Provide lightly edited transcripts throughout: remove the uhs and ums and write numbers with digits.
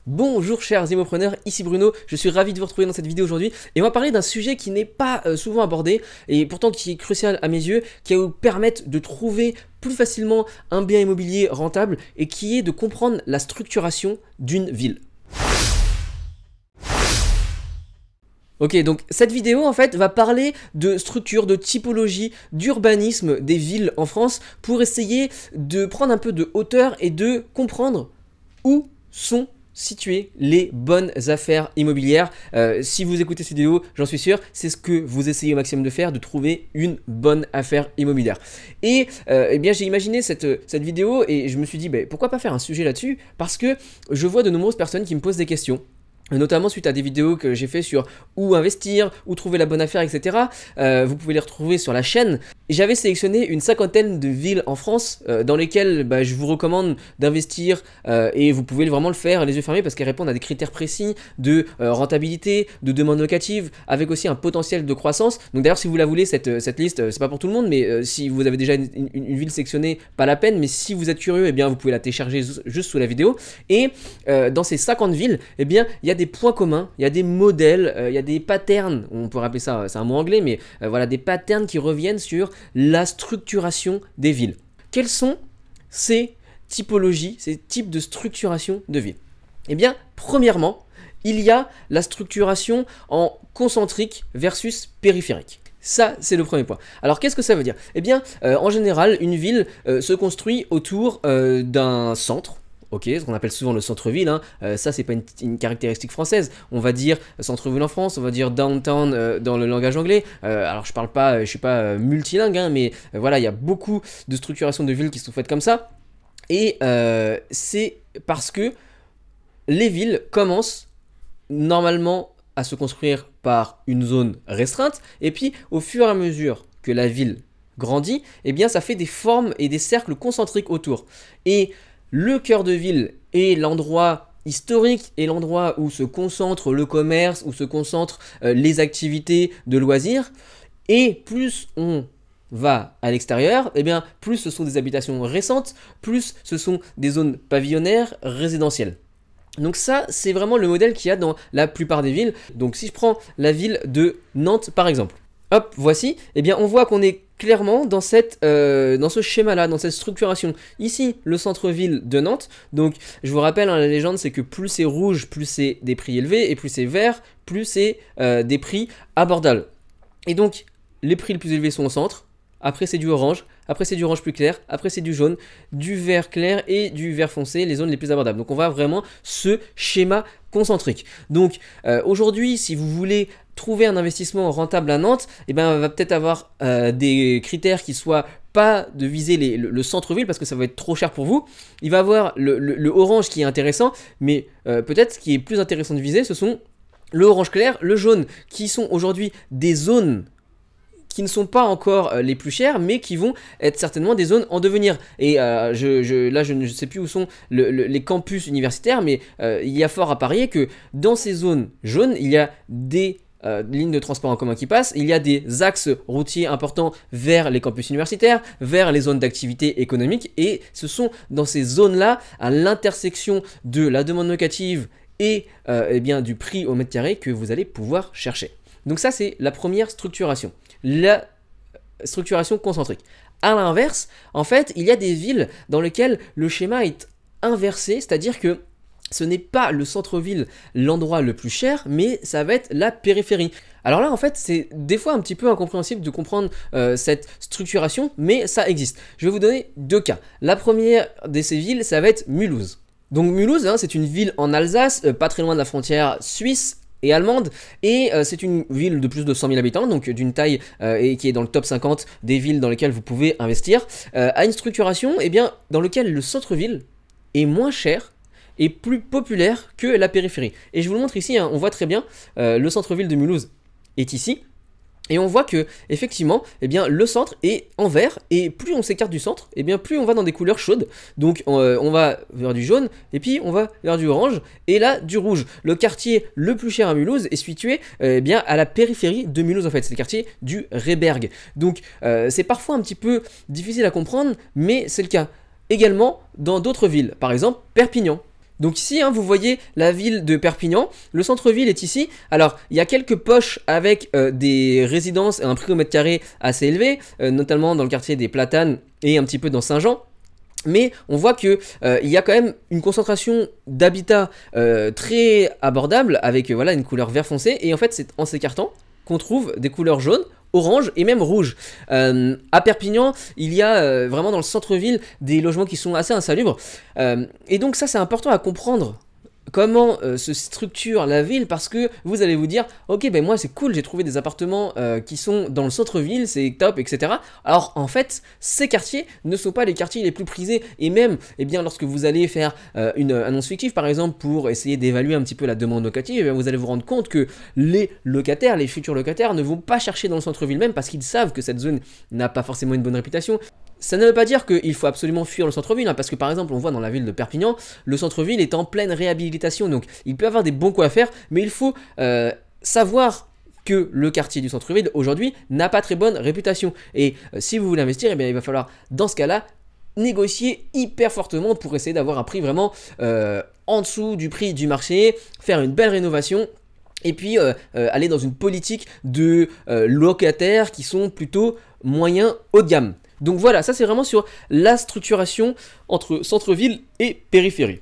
Bonjour chers immopreneurs, ici Bruno, je suis ravi de vous retrouver dans cette vidéo aujourd'hui et on va parler d'un sujet qui n'est pas souvent abordé et pourtant qui est crucial à mes yeux, qui va vous permettre de trouver plus facilement un bien immobilier rentable et qui est de comprendre la structuration d'une ville. Ok, donc cette vidéo en fait va parler de structure, de typologie, d'urbanisme des villes en France pour essayer de prendre un peu de hauteur et de comprendre où sont situer les bonnes affaires immobilières. Si vous écoutez cette vidéo, j'en suis sûr, c'est ce que vous essayez au maximum de faire, de trouver une bonne affaire immobilière. Et eh bien j'ai imaginé cette vidéo et je me suis dit pourquoi pas faire un sujet là-dessus, parce que je vois de nombreuses personnes qui me posent des questions, notamment suite à des vidéos que j'ai fait sur où investir, où trouver la bonne affaire, etc. Vous pouvez les retrouver sur la chaîne. J'avais sélectionné une cinquantaine de villes en France dans lesquelles je vous recommande d'investir et vous pouvez vraiment le faire les yeux fermés parce qu'elles répondent à des critères précis de rentabilité, de demande locative, avec aussi un potentiel de croissance. Donc d'ailleurs si vous la voulez cette liste, c'est pas pour tout le monde, mais si vous avez déjà une ville sélectionnée, pas la peine, mais si vous êtes curieux, eh bien vous pouvez la télécharger juste sous la vidéo. Et dans ces 50 villes, eh bien il y a des points communs, il y a des modèles, il y a des patterns, on pourrait appeler ça, c'est un mot anglais, mais voilà, des patterns qui reviennent sur la structuration des villes. Quelles sont ces typologies, ces types de structuration de villes? Eh bien, premièrement, il y a la structuration en concentrique versus périphérique. Ça, c'est le premier point. Alors, qu'est-ce que ça veut dire? Eh bien, en général, une ville se construit autour d'un centre. Ok, ce qu'on appelle souvent le centre-ville, hein. Ça c'est pas une caractéristique française. On va dire centre-ville en France, on va dire downtown dans le langage anglais. Alors je suis pas multilingue, hein, mais voilà, il y a beaucoup de structurations de villes qui sont faites comme ça. Et c'est parce que les villes commencent normalement à se construire par une zone restreinte, et puis au fur et à mesure que la ville grandit, eh bien ça fait des formes et des cercles concentriques autour. Et le cœur de ville est l'endroit historique et l'endroit où se concentre le commerce, où se concentrent les activités de loisirs. Et plus on va à l'extérieur, eh bien plus ce sont des habitations récentes, plus ce sont des zones pavillonnaires résidentielles. Donc ça, c'est vraiment le modèle qu'il y a dans la plupart des villes. Donc si je prends la ville de Nantes par exemple, hop, voici, eh bien on voit qu'on est clairement dans ce schéma-là, dans cette structuration. Ici, le centre-ville de Nantes. Donc, je vous rappelle, hein, la légende, c'est que plus c'est rouge, plus c'est des prix élevés, et plus c'est vert, plus c'est des prix abordables. Et donc, les prix les plus élevés sont au centre. Après, c'est du orange. Après, c'est du orange plus clair. Après, c'est du jaune, du vert clair et du vert foncé, les zones les plus abordables. Donc, on va vraiment ce schéma concentrique. Donc, aujourd'hui, si vous voulez trouver un investissement rentable à Nantes, eh ben, on va peut-être avoir des critères qui soient pas de viser le centre-ville parce que ça va être trop cher pour vous. Il va avoir le orange qui est intéressant, mais peut-être ce qui est plus intéressant de viser, ce sont le orange clair, le jaune, qui sont aujourd'hui des zones qui ne sont pas encore les plus chères, mais qui vont être certainement des zones en devenir. Et là, je ne sais plus où sont les campus universitaires, mais il y a fort à parier que dans ces zones jaunes, il y a des lignes de transport en commun qui passent, il y a des axes routiers importants vers les campus universitaires, vers les zones d'activité économique, et ce sont dans ces zones-là, à l'intersection de la demande locative et eh bien, du prix au mètre carré que vous allez pouvoir chercher. Donc ça, c'est la première structuration, la structuration concentrique. À l'inverse, en fait, il y a des villes dans lesquelles le schéma est inversé, c'est-à-dire que ce n'est pas le centre-ville l'endroit le plus cher, mais ça va être la périphérie. Alors là, en fait, c'est des fois un petit peu incompréhensible de comprendre cette structuration, mais ça existe. Je vais vous donner deux cas. La première de ces villes, ça va être Mulhouse. Donc Mulhouse, hein, c'est une ville en Alsace, pas très loin de la frontière suisse et allemande, et c'est une ville de plus de 100 000 habitants, donc d'une taille et qui est dans le top 50 des villes dans lesquelles vous pouvez investir, à une structuration eh bien, dans laquelle le centre-ville est moins cher et plus populaire que la périphérie. Et je vous le montre ici, hein, on voit très bien, le centre-ville de Mulhouse est ici, et on voit que effectivement, eh bien, le centre est en vert, et plus on s'écarte du centre, eh bien, plus on va dans des couleurs chaudes. Donc on va vers du jaune, et puis on va vers du orange, et là du rouge. Le quartier le plus cher à Mulhouse est situé eh bien, à la périphérie de Mulhouse en fait, c'est le quartier du Réberg. Donc c'est parfois un petit peu difficile à comprendre, mais c'est le cas également dans d'autres villes, par exemple Perpignan. Donc ici, hein, vous voyez la ville de Perpignan, le centre-ville est ici. Alors, il y a quelques poches avec des résidences et un prix au mètre carré assez élevé, notamment dans le quartier des Platanes et un petit peu dans Saint-Jean. Mais on voit que il y a quand même une concentration d'habitat très abordable avec voilà, une couleur vert foncé. Et en fait, c'est en s'écartant qu'on trouve des couleurs jaunes, orange et même rouge. À Perpignan, il y a vraiment dans le centre-ville des logements qui sont assez insalubres. Et donc ça, c'est important à comprendre. Comment se structure la ville, parce que vous allez vous dire ok ben moi c'est cool, j'ai trouvé des appartements qui sont dans le centre-ville, c'est top, etc. Alors en fait ces quartiers ne sont pas les quartiers les plus prisés, et même eh bien, lorsque vous allez faire une annonce fictive par exemple pour essayer d'évaluer un petit peu la demande locative, eh bien, vous allez vous rendre compte que les locataires, les futurs locataires ne vont pas chercher dans le centre-ville même parce qu'ils savent que cette zone n'a pas forcément une bonne réputation. Ça ne veut pas dire qu'il faut absolument fuir le centre-ville, hein, parce que par exemple on voit dans la ville de Perpignan, le centre-ville est en pleine réhabilitation, donc il peut avoir des bons coups à faire, mais il faut savoir que le quartier du centre-ville aujourd'hui n'a pas très bonne réputation. Et si vous voulez investir, eh bien, il va falloir dans ce cas-là négocier hyper fortement pour essayer d'avoir un prix vraiment en dessous du prix du marché, faire une belle rénovation. Et puis aller dans une politique de locataires qui sont plutôt moyens haut de gamme. Donc voilà, ça c'est vraiment sur la structuration entre centre-ville et périphérie.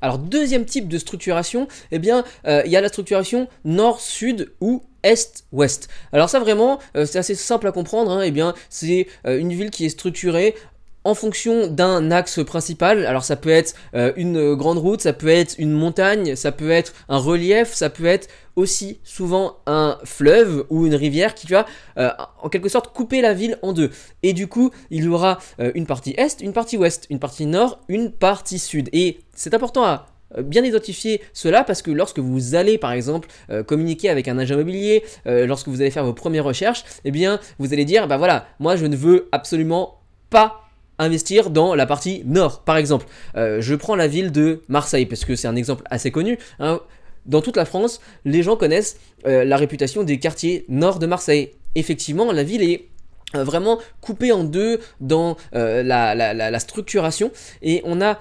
Alors deuxième type de structuration, eh bien il y a la structuration nord-sud ou est-ouest. Alors ça vraiment, c'est assez simple à comprendre, hein, eh bien c'est une ville qui est structurée en fonction d'un axe principal. Alors ça peut être une grande route, ça peut être une montagne, ça peut être un relief, ça peut être aussi souvent un fleuve ou une rivière qui va en quelque sorte couper la ville en deux. Et du coup, il y aura une partie est, une partie ouest, une partie nord, une partie sud. Et c'est important à bien identifier cela parce que lorsque vous allez par exemple communiquer avec un agent immobilier, lorsque vous allez faire vos premières recherches, eh bien vous allez dire bah voilà, moi je ne veux absolument pas investir dans la partie nord par exemple. Je prends la ville de Marseille parce que c'est un exemple assez connu, hein. Dans toute la France, les gens connaissent la réputation des quartiers nord de Marseille. Effectivement, la ville est vraiment coupée en deux dans la structuration, et on a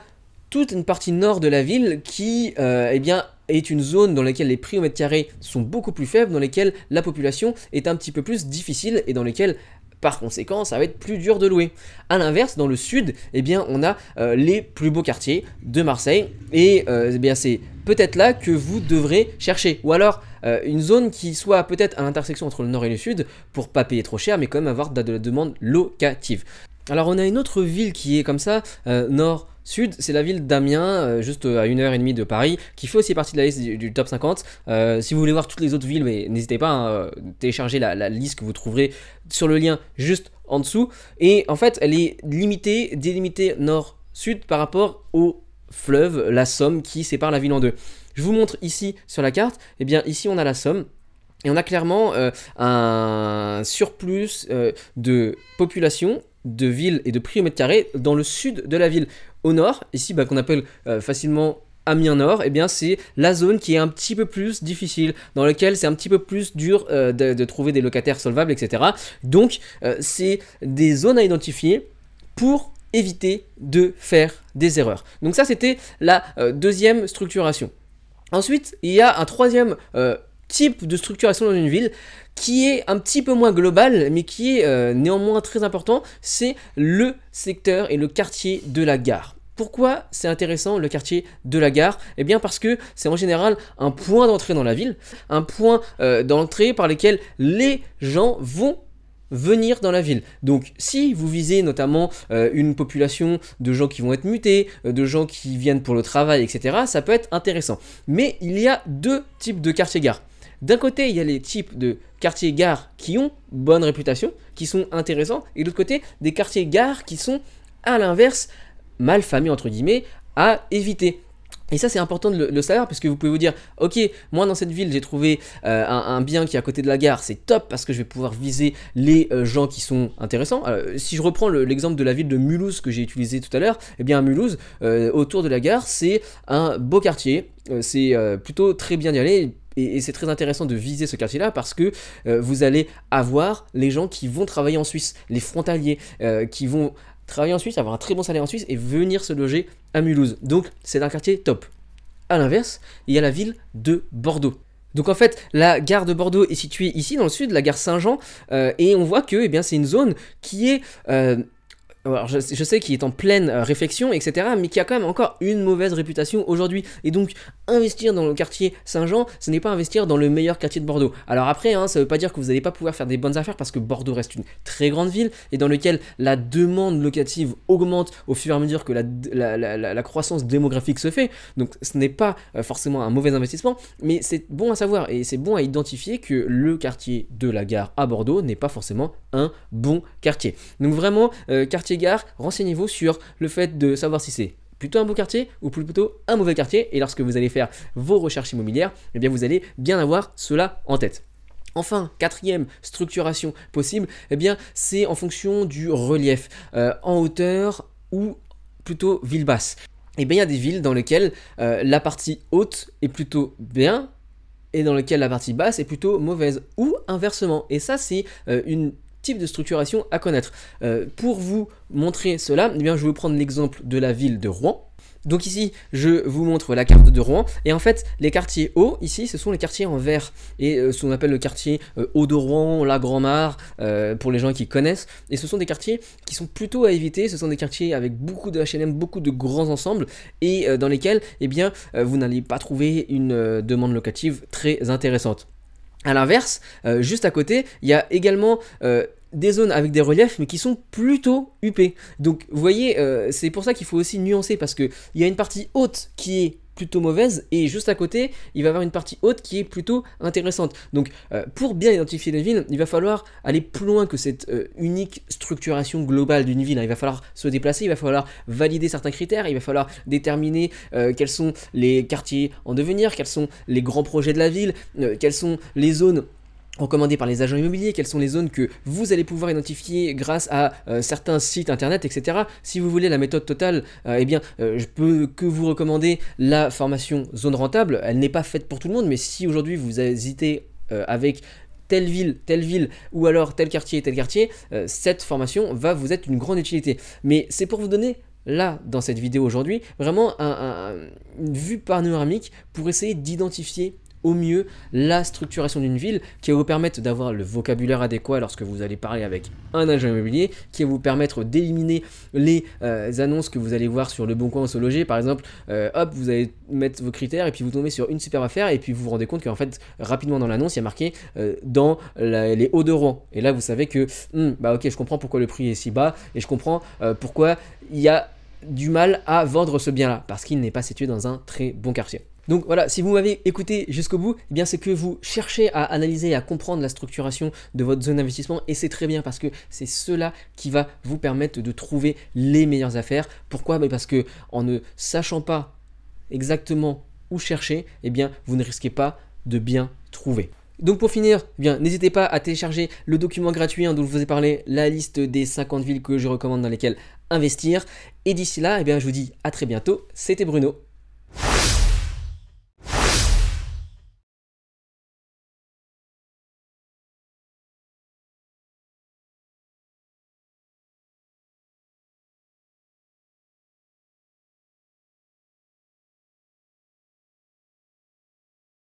toute une partie nord de la ville qui eh bien, est une zone dans laquelle les prix au mètre carré sont beaucoup plus faibles, dans lesquelles la population est un petit peu plus difficile et dans lesquelles par conséquent, ça va être plus dur de louer. A l'inverse, dans le sud, eh bien, on a les plus beaux quartiers de Marseille. Et eh bien, c'est peut-être là que vous devrez chercher. Ou alors, une zone qui soit peut-être à l'intersection entre le nord et le sud, pour pas payer trop cher, mais quand même avoir de la demande locative. Alors, on a une autre ville qui est comme ça, nord-sud, c'est la ville d'Amiens, juste à 1h30 de Paris, qui fait aussi partie de la liste du top 50. Si vous voulez voir toutes les autres villes, mais n'hésitez pas à télécharger la liste que vous trouverez sur le lien juste en dessous. Et en fait, elle est délimitée nord-sud par rapport au fleuve, la Somme, qui sépare la ville en deux. Je vous montre ici sur la carte, et bien ici on a la Somme. Et on a clairement un surplus de population, de villes et de prix au mètre carré dans le sud de la ville. Au nord, ici qu'on appelle facilement Amiens Nord, eh bien c'est la zone qui est un petit peu plus difficile, dans laquelle c'est un petit peu plus dur de trouver des locataires solvables, etc. Donc c'est des zones à identifier pour éviter de faire des erreurs. Donc ça c'était la deuxième structuration. Ensuite, il y a un troisième type de structuration dans une ville qui est un petit peu moins global mais qui est néanmoins très important, c'est le secteur et le quartier de la gare. Pourquoi c'est intéressant le quartier de la gare? Eh bien parce que c'est en général un point d'entrée dans la ville, un point d'entrée par lequel les gens vont venir dans la ville. Donc si vous visez notamment une population de gens qui vont être mutés, de gens qui viennent pour le travail, etc., ça peut être intéressant. Mais il y a deux types de quartiers-gares. D'un côté, il y a les types de quartiers-gares qui ont bonne réputation, qui sont intéressants, et de l'autre côté, des quartiers-gares qui sont, à l'inverse, mal famés, entre guillemets, à éviter. Et ça c'est important de le savoir parce que vous pouvez vous dire ok, moi dans cette ville j'ai trouvé un bien qui est à côté de la gare, c'est top parce que je vais pouvoir viser les gens qui sont intéressants. Si je reprends l'exemple de la ville de Mulhouse que j'ai utilisé tout à l'heure, eh bien à Mulhouse, autour de la gare, c'est un beau quartier, c'est plutôt très bien d'y aller. Et c'est très intéressant de viser ce quartier-là parce que vous allez avoir les gens qui vont travailler en Suisse, les frontaliers qui vont travailler en Suisse, avoir un très bon salaire en Suisse et venir se loger à Mulhouse. Donc c'est un quartier top. À l'inverse, il y a la ville de Bordeaux. Donc en fait, la gare de Bordeaux est située ici dans le sud, la gare Saint-Jean, et on voit que eh bien, c'est une zone qui est alors je sais qu'il est en pleine réflexion, etc., mais qui a quand même encore une mauvaise réputation aujourd'hui. Et donc, investir dans le quartier Saint-Jean, ce n'est pas investir dans le meilleur quartier de Bordeaux. Alors après, hein, ça ne veut pas dire que vous n'allez pas pouvoir faire des bonnes affaires, parce que Bordeaux reste une très grande ville, et dans laquelle la demande locative augmente au fur et à mesure que la croissance démographique se fait. Donc ce n'est pas forcément un mauvais investissement, mais c'est bon à savoir, et c'est bon à identifier que le quartier de la gare à Bordeaux n'est pas forcément un bon quartier. Donc vraiment, quartier gare, renseignez-vous sur le fait de savoir si c'est plutôt un beau quartier ou plutôt un mauvais quartier, et lorsque vous allez faire vos recherches immobilières, eh bien vous allez bien avoir cela en tête. Enfin, quatrième structuration possible, eh bien c'est en fonction du relief, en hauteur ou plutôt ville basse. Et bien il y a des villes dans lesquelles la partie haute est plutôt bien et dans lesquelles la partie basse est plutôt mauvaise, ou inversement. Et ça c'est une type de structuration à connaître. Pour vous montrer cela, eh bien, je vais vous prendre l'exemple de la ville de Rouen. Donc ici, je vous montre la carte de Rouen, et en fait, les quartiers hauts, ici, ce sont les quartiers en vert, et ce qu'on appelle le quartier haut de Rouen, la Grand-Mare, pour les gens qui connaissent, et ce sont des quartiers qui sont plutôt à éviter, ce sont des quartiers avec beaucoup de H&M, beaucoup de grands ensembles, et dans lesquels, eh bien, vous n'allez pas trouver une demande locative très intéressante. A l'inverse, juste à côté, il y a également des zones avec des reliefs, mais qui sont plutôt huppés. Donc, vous voyez, c'est pour ça qu'il faut aussi nuancer, parce qu'il y a une partie haute qui est plutôt mauvaise, et juste à côté, il va y avoir une partie haute qui est plutôt intéressante. Donc, pour bien identifier les villes, il va falloir aller plus loin que cette unique structuration globale d'une ville. Il va falloir se déplacer, il va falloir valider certains critères, il va falloir déterminer quels sont les quartiers en devenir, quels sont les grands projets de la ville, quelles sont les zones recommandées par les agents immobiliers, quelles sont les zones que vous allez pouvoir identifier grâce à certains sites internet, etc. Si vous voulez la méthode totale, eh bien, je peux que vous recommander la formation zone rentable. Elle n'est pas faite pour tout le monde, mais si aujourd'hui vous hésitez avec telle ville, ou alors tel quartier, cette formation va vous être d'une grande utilité. Mais c'est pour vous donner là, dans cette vidéo aujourd'hui, vraiment une vue panoramique pour essayer d'identifier au mieux la structuration d'une ville, qui va vous permettre d'avoir le vocabulaire adéquat lorsque vous allez parler avec un agent immobilier, qui va vous permettre d'éliminer les annonces que vous allez voir sur Le Bon Coin ou Se Loger. Par exemple, hop, vous allez mettre vos critères et puis vous tombez sur une superbe affaire, et puis vous vous rendez compte qu'en fait, rapidement dans l'annonce, il y a marqué dans les Hauts de Rouen. Et là, vous savez que, bah ok, je comprends pourquoi le prix est si bas, et je comprends pourquoi il y a du mal à vendre ce bien-là, parce qu'il n'est pas situé dans un très bon quartier. Donc voilà, si vous m'avez écouté jusqu'au bout, eh bien c'est que vous cherchez à analyser et à comprendre la structuration de votre zone d'investissement, et c'est très bien, parce que c'est cela qui va vous permettre de trouver les meilleures affaires. Pourquoi? Parce que en ne sachant pas exactement où chercher, eh bien vous ne risquez pas de bien trouver. Donc pour finir, eh bien n'hésitez pas à télécharger le document gratuit dont je vous ai parlé, la liste des 50 villes que je recommande dans lesquelles investir. Et d'ici là, eh bien je vous dis à très bientôt. C'était Bruno.